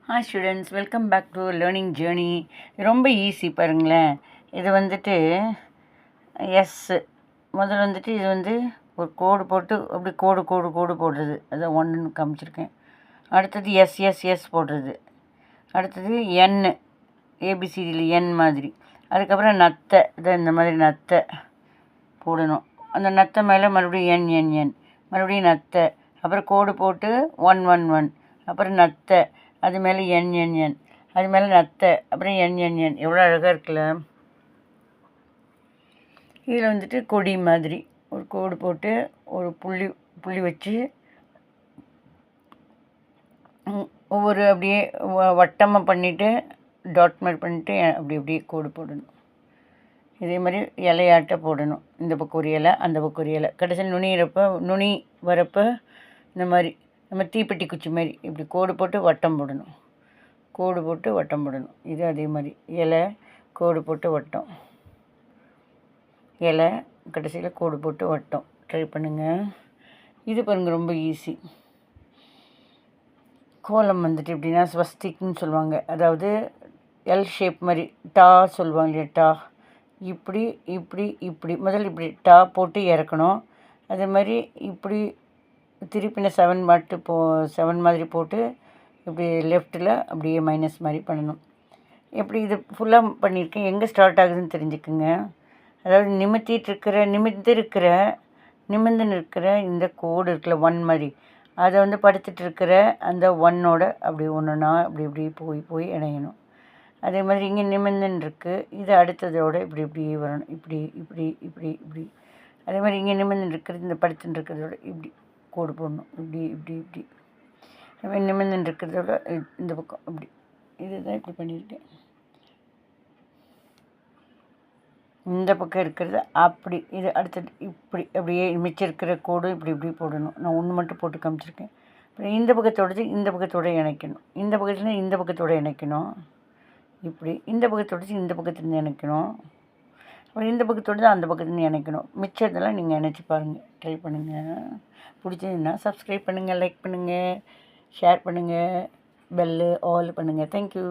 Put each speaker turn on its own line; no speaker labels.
Hi students, welcome back to learning journey. ரொம்ப easy பாருங்களேன். இது வந்துட்டு எஸ் முதல்ல வந்துட்டு இது வந்து ஒரு கோடு போட்டு அப்படி கோடு கோடு கோடு போடுறது, அதை ஒன்றுன்னு காமிச்சிருக்கேன். அடுத்தது எஸ் எஸ் எஸ் போடுறது. அடுத்தது என் ஏபிசிடியில் என் மாதிரி. அதுக்கப்புறம் நத்தை, இதை இந்த மாதிரி நத்தை போடணும். அந்த நத்தை மேலே மறுபடியும் என் என் என், மறுபடியும் நத்தை, அப்புறம் கோடு போட்டு 1 1 1, அப்புறம் நத்தை, அது மேலே என் என் என், அது மேலே நத்தை, அப்புறம் என் என் என். எவ்வளோ அழகாக இருக்குல்ல. இதில் வந்துட்டு கொடி மாதிரி ஒரு கோடு போட்டு ஒரு புள்ளி புள்ளி வச்சு ஒவ்வொரு அப்படியே வட்டமாக பண்ணிவிட்டு டாட் மாதிரி பண்ணிவிட்டு அப்படி அப்படியே கோடு போடணும். இதே மாதிரி இலையாட்ட போடணும். இந்த பக்கம் ஒரு இலை, அந்த பக்கம் ஒரு இலை. கடைசியில் நுனி வரப்போ இந்த மாதிரி நம்ம தீப்பெட்டி குச்சி மாதிரி இப்படி கோடு போட்டு வட்டம் போடணும். கோடு போட்டு வட்டம் போடணும். இது அதே மாதிரி இலை, கோடு போட்டு வட்டம், இலை, கடைசியில் கோடு போட்டு வட்டம். ட்ரை பண்ணுங்கள். இது பாருங்கள், ரொம்ப ஈஸி. கோலம் வந்துட்டு எப்படின்னா ஸ்வஸ்திக்னு சொல்லுவாங்க. அதாவது எல் ஷேப் மாதிரி டா சொல்லுவாங்க இல்லையா, டா. இப்படி இப்படி இப்படி முதல்ல இப்படி டா போட்டு இறக்கணும். அதே மாதிரி இப்படி திருப்பின 7 மாதிரி போட்டு இப்படி லெஃப்ட்டில் அப்படியே மைனஸ் மாதிரி பண்ணணும். எப்படி இது ஃபுல்லாக பண்ணியிருக்கேன். எங்கே ஸ்டார்ட் ஆகுதுன்னு தெரிஞ்சுக்குங்க. அதாவது நிமிர்ந்து இருக்கிற இந்த கோடு இருக்குல்ல, 1 மாதிரி, அதை வந்து படுத்துட்டு இருக்கிற அந்த 1ஓட அப்படி ஒன்றுனா அப்படி இப்படி போய் போய் இணையணும். அதே மாதிரி இங்கே நிமிர்ந்துன்னு இருக்குது, இது அடுத்ததோடு இப்படி இப்படி வரணும். இப்படி இப்படி இப்படி இப்படி. அதே மாதிரி இங்கே நிமிர்ந்து இருக்கிறது இந்த படுத்துன்னு இருக்கிறதோட இப்படி கோடு போடணும். இப்படி இப்படி இப்படி. அதே மாதிரி நிமிர்ந்து இருக்கிறதோட இந்த பக்கம் இப்படி. இதுதான் இப்படி பண்ணியிருக்கேன். இந்த பக்கம் இருக்கிறது அப்படி, இது அடுத்தது இப்படி அப்படியே மிச்சம் இருக்கிற கோடு இப்படி இப்படி போடணும். நான் ஒன்று மட்டும் போட்டு காமிச்சிருக்கேன். அப்புறம் இந்த பக்கத்தோடது இந்த பக்கத்தோடு இணைக்கணும். இந்த பக்கத்தில் இந்த பக்கத்தோடு இணைக்கணும். இப்படி இந்த பக்கத்தோடு இந்த பக்கத்துலேருந்து இணைக்கணும். அப்புறம் இந்த பக்கத்தோடு அந்த பக்கத்துலேருந்து இணைக்கணும். மிச்சத்தெல்லாம் நீங்கள் இணைச்சி பாருங்கள், ட்ரை பண்ணுங்கள். பிடிச்சதுன்னா சப்ஸ்கிரைப் பண்ணுங்கள், லைக் பண்ணுங்கள், ஷேர் பண்ணுங்கள், பெல்லு ஆல் பண்ணுங்கள். தேங்க்யூ.